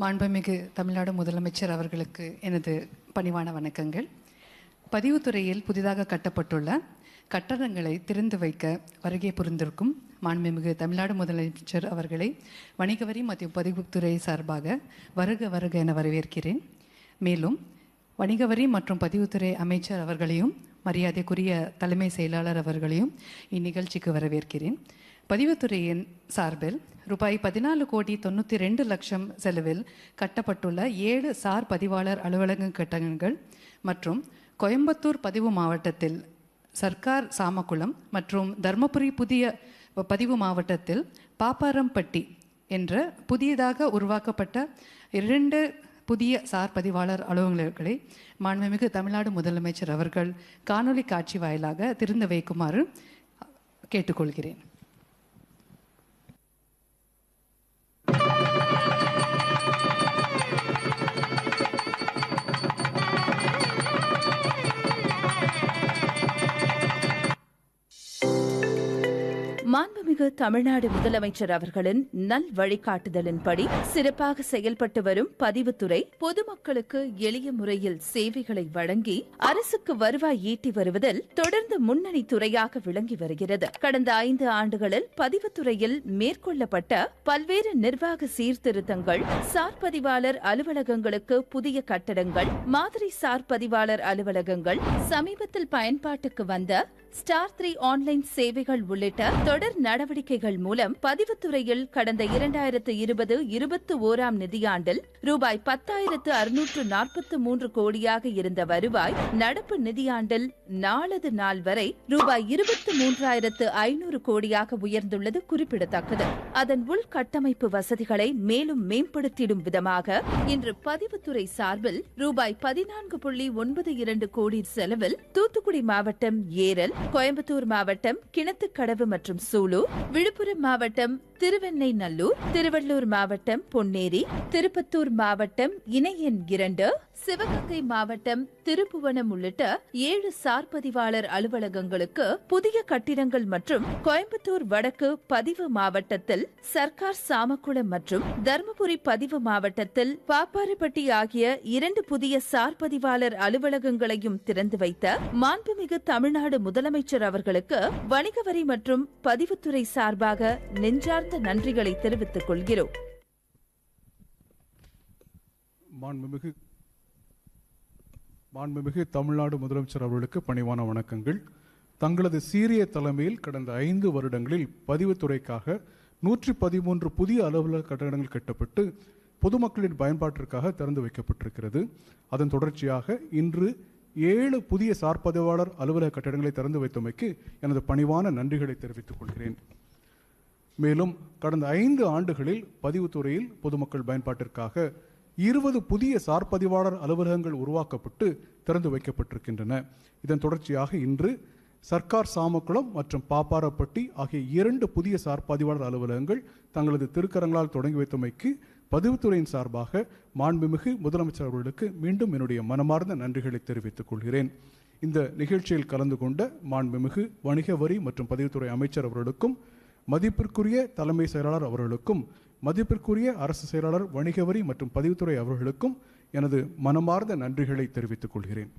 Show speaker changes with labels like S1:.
S1: மாண்புமிகு தமிழ்நாடு முதலமைச்சர் அவர்களுக்கு எனது பணிவான வணக்கங்கள். பதிவுத்துறையில் புதிதாக கட்டப்பட்டுள்ள கட்டடங்களை திறந்து வைக்க வருகை புரிந்திருக்கும் மாண்புமிகு தமிழ்நாடு முதலமைச்சர் அவர்களை வணிக வரி மற்றும் பதிவுத்துறை சார்பாக வருக வருக என வரவேற்கிறேன். மேலும் வணிக வரி மற்றும் பதிவுத்துறை அமைச்சர் அவர்களையும் மரியாதைக்குரிய தலைமை செயலாளர் அவர்களையும் இந்நிகழ்ச்சிக்கு வரவேற்கிறேன். பதிவுத்துறையின் சார்பில் ரூபாய் 14,92,00,000 செலவில் கட்டப்பட்டுள்ள 7 சார் பதிவாளர் அலுவலக கட்டடங்கள் மற்றும் கோயம்புத்தூர் பதிவு மாவட்டத்தில் சர்க்கார் சாமக்குளம் மற்றும் தர்மபுரி புதிய பதிவு மாவட்டத்தில் பாப்பாரம்பட்டி என்ற புதியதாக உருவாக்கப்பட்ட 2 புதிய சார் பதிவாளர் அலுவலகங்களை மாண்புமிகு தமிழ்நாடு முதலமைச்சர் அவர்கள் காணொலி காட்சி வாயிலாக திறந்து வைக்குமாறு கேட்டுக்கொள்கிறேன்.
S2: மாண்புமிகு தமிழ்நாடு முதலமைச்சர் அவர்களின் நல் வழிகாட்டுதலின்படி சிறப்பாக செயல்பட்டு வரும் பதிவுத்துறை பொதுமக்களுக்கு எளிய முறையில் சேவைகளை வழங்கி அரசுக்கு வருவாய் ஈட்டி வருவதில் தொடர்ந்து முன்னணி துறையாக விளங்கி வருகிறது. கடந்த 5 ஆண்டுகளில் பதிவுத்துறையில் மேற்கொள்ளப்பட்ட பல்வேறு நிர்வாக சீர்திருத்தங்கள், சார் பதிவாளர் அலுவலகங்களுக்கு புதிய கட்டடங்கள், மாதிரி சார் பதிவாளர் அலுவலகங்கள், சமீபத்தில் பயன்பாட்டுக்கு வந்த ஸ்டார் 3 ஆன்லைன் சேவைகள் உள்ளிட்ட தொடர் நடவடிக்கைகள் மூலம் பதிவுத்துறையில் கடந்த 2020-21 நிதியாண்டில் ரூபாய் 10,643 கோடியாக இருந்த வருவாய் நடப்பு நிதியாண்டில் நாளது நாள் வரை ரூபாய் 23,500 கோடியாக உயர்ந்துள்ளது குறிப்பிடத்தக்கது. அதன் உள்கட்டமைப்பு வசதிகளை மேலும் மேம்படுத்திடும் விதமாக இன்று பதிவுத்துறை சார்பில் ரூபாய் 14.92 கோடி செலவில் தூத்துக்குடி மாவட்டம் ஏரல், கோயம்புத்தூர் மாவட்டம் கிணத்துக்கடவு மற்றும் சூலூர், விழுப்புரம் மாவட்டம் திருவெண்ணெய்நல்லூர், திருவள்ளூர் மாவட்டம் பொன்னேரி, திருப்பத்தூர் மாவட்டம் இணையன் 2, சிவகங்கை மாவட்டம் திருப்புவனம் உள்ளிட்ட 7 சார் பதிவாளர் அலுவலகங்களுக்கு புதிய கட்டிடங்கள் மற்றும் கோயம்புத்தூர் வடக்கு பதிவு மாவட்டத்தில் சர்க்கார் சாமக்குளம் மற்றும் தர்மபுரி பதிவு மாவட்டத்தில் பாப்பாரப்பட்டி ஆகிய 2 புதிய சார் பதிவாளர் அலுவலகங்களையும் திறந்து வைத்த மாண்புமிகு தமிழ்நாடு முதலமைச்சர் அவர்களுக்கு வணிக வரி மற்றும் பதிவுத்துறை சார்பாக நெஞ்சார்ந்த நன்றிகளை தெரிவித்துக் கொள்கிறோம்.
S3: மாண்புமிகு தமிழ்நாடு முதலமைச்சர் அவர்களுக்கு பணிவான வணக்கங்கள். தங்களது சீரிய தலைமையில் கடந்த 5 வருடங்களில் பதிவுத்துறைக்காக 113 புதிய அலுவலக கட்டடங்கள் கட்டப்பட்டு பொதுமக்களின் பயன்பாட்டிற்காக திறந்து வைக்கப்பட்டிருக்கிறது. அதன் தொடர்ச்சியாக இன்று 7 புதிய சார் பதிவாளர் அலுவலக கட்டடங்களை திறந்து வைத்தமைக்கு எனது பணிவான நன்றிகளை தெரிவித்துக் கொள்கிறேன். மேலும் கடந்த 5 ஆண்டுகளில் பதிவுத்துறையில் பொதுமக்கள் பயன்பாட்டிற்காக 20 புதிய சார் பதிவாளர் அலுவலகங்கள் உருவாக்கப்பட்டு திறந்து வைக்கப்பட்டிருக்கின்றன. இதன் தொடர்ச்சியாக இன்று சர்க்கார் சாமக்குளம் மற்றும் பாப்பாரப்பட்டி ஆகிய 2 புதிய சார் பதிவாளர் அலுவலகங்கள் தங்களது திருக்கரங்களால் தொடங்கி வைத்தமைக்கு பதிவுத்துறையின் சார்பாக மாண்புமிகு முதலமைச்சர் அவர்களுக்கு மீண்டும் என்னுடைய மனமார்ந்த நன்றிகளை தெரிவித்துக் கொள்கிறேன். இந்த நிகழ்ச்சியில் கலந்து கொண்ட மாண்புமிகு வணிக வரி மற்றும் பதிவுத்துறை அமைச்சர் அவர்களுக்கும், மதிப்பிற்குரிய தலைமை செயலாளர் அவர்களுக்கும், மதிப்பிற்குரிய அரசு செயலாளர் வணிக வரி மற்றும் பதிவுத்துறை அவர்களுக்கும் எனது மனமார்ந்த நன்றிகளை தெரிவித்துக் கொள்கிறேன்.